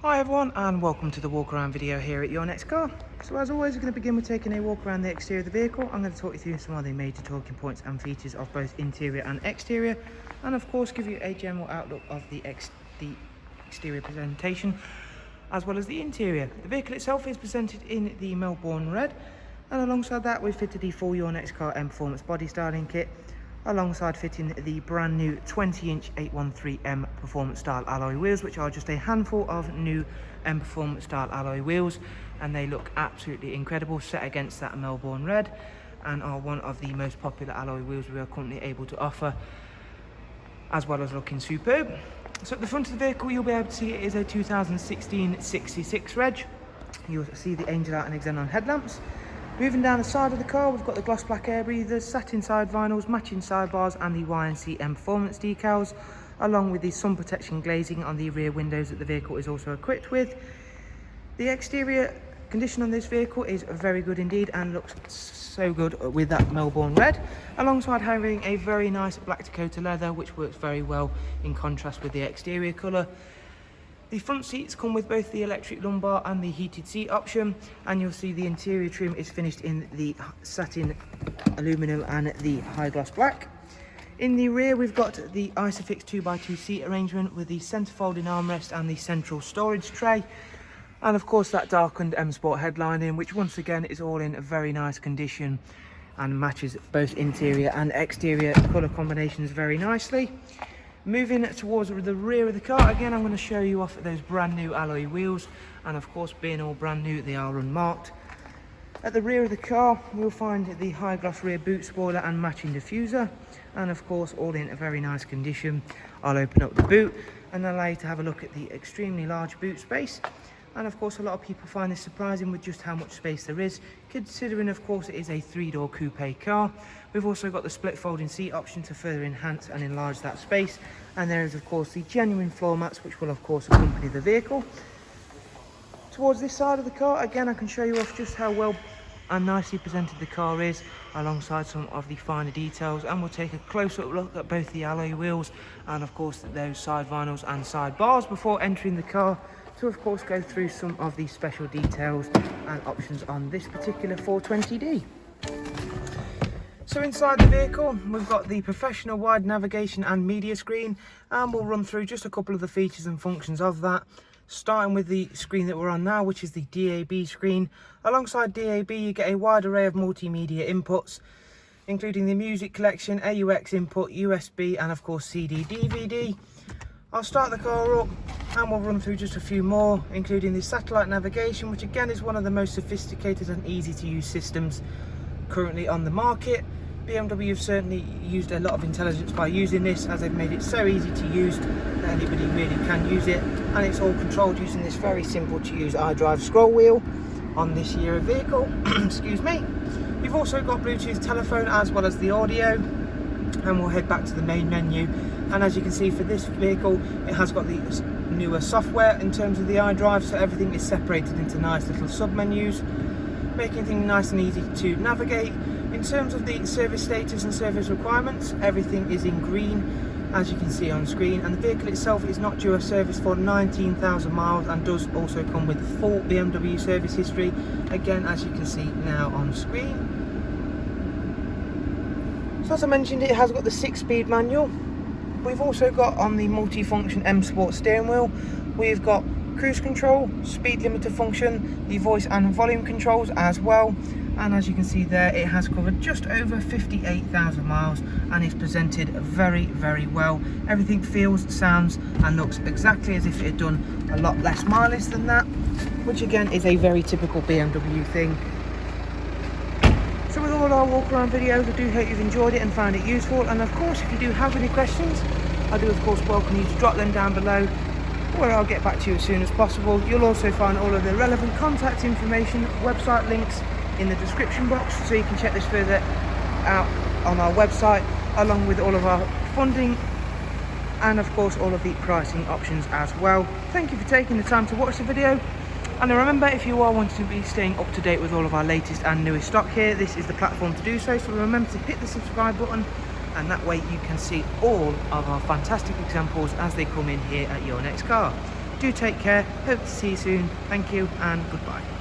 Hi everyone, and welcome to the walk around video here at Your Next Car. So as always, we're going to begin with taking a walk around the exterior of the vehicle. I'm going to talk you through some of the major talking points and features of both interior and exterior, and of course give you a general outlook of the exterior presentation as well as the interior. The vehicle itself is presented in the Melbourne Red, and alongside that we've fitted the full Your Next Car Mperformance body styling kit, alongside fitting the brand new 20-inch 813M performance style alloy wheels, which are just a handful of new Mperformance style alloy wheels, and they look absolutely incredible set against that Melbourne Red, and are one of the most popular alloy wheels we are currently able to offer, as well as looking superb. So at the front of the vehicle you'll be able to see it is a 2016 66 reg. You'll see the angel out and xenon headlamps. Moving down the side of the car, we've got the gloss black air breathers, satin side vinyls, matching sidebars and the YNC Mperformance decals, along with the sun protection glazing on the rear windows that the vehicle is also equipped with. The exterior condition on this vehicle is very good indeed and looks so good with that Melbourne Red, alongside having a very nice black Dakota leather, which works very well in contrast with the exterior colour. The front seats come with both the electric lumbar and the heated seat option, and you'll see the interior trim is finished in the satin aluminum and the high gloss black. In the rear we've got the Isofix 2x2 seat arrangement with the centre folding armrest and the central storage tray, and of course that darkened MSport headlining, which once again is all in a very nice condition and matches both interior and exterior colour combinations very nicely. Moving towards the rear of the car, again I'm going to show you off those brand new alloy wheels, and of course being all brand new they are unmarked. At the rear of the car we'll find the high gloss rear boot spoiler and matching diffuser, and of course all in a very nice condition. I'll open up the boot and allow you to have a look at the extremely large boot space, and of course a lot of people find this surprising with just how much space there is, considering of course it is a 3-door coupe car. We've also got the split folding seat option to further enhance and enlarge that space, and there is of course the genuine floor mats which will of course accompany the vehicle. Towards this side of the car, again I can show you off just how well and nicely presented the car is, alongside some of the finer details, and we'll take a close-up look at both the alloy wheels and of course those side vinyls and side bars before entering the car to of course go through some of the special details and options on this particular 420D. So inside the vehicle we've got the professional wide navigation and media screen, and we'll run through just a couple of the features and functions of that, starting with the screen that we're on now, which is the DAB screen. Alongside DAB you get a wide array of multimedia inputs, including the music collection, AUX input, USB and of course CD, DVD. I'll start the car up and we'll run through just a few more, including the satellite navigation, which again is one of the most sophisticated and easy to use systems currently on the market. BMW have certainly used a lot of intelligence by using this, as they've made it so easy to use that anybody really can use it, and it's all controlled using this very simple to use iDrive scroll wheel on this year of vehicle. Excuse me. You've also got Bluetooth telephone as well as the audio, and we'll head back to the main menu. And as you can see, for this vehicle it has got the newer software in terms of the iDrive, so everything is separated into nice little sub menus, making things nice and easy to navigate. In terms of the service status and service requirements, everything is in green, as you can see on screen, and the vehicle itself is not due a service for 19,000 miles and does also come with full BMW service history, again as you can see now on screen. So as I mentioned, it has got the 6-speed manual. We've also got on the multi-function MSport steering wheel, we've got cruise control, speed limiter function, the voice and volume controls as well, and as you can see there it has covered just over 58,000 miles and is presented very well. Everything feels, sounds and looks exactly as if it had done a lot less mileage than that, which again is a very typical BMW thing. So with all our walk around videos, I do hope you've enjoyed it and found it useful, and of course if you do have any questions I do of course welcome you to drop them down below, where I'll get back to you as soon as possible. You'll also find all of the relevant contact information, website links in the description box, so you can check this further out on our website, along with all of our funding and of course all of the pricing options as well. Thank you for taking the time to watch the video, and remember, if you are wanting to be staying up to date with all of our latest and newest stock here, this is the platform to do so. So remember to hit the subscribe button, and that way you can see all of our fantastic examples as they come in here at Your Next Car. Do do take care. Hope to see you soon. Thank you and goodbye.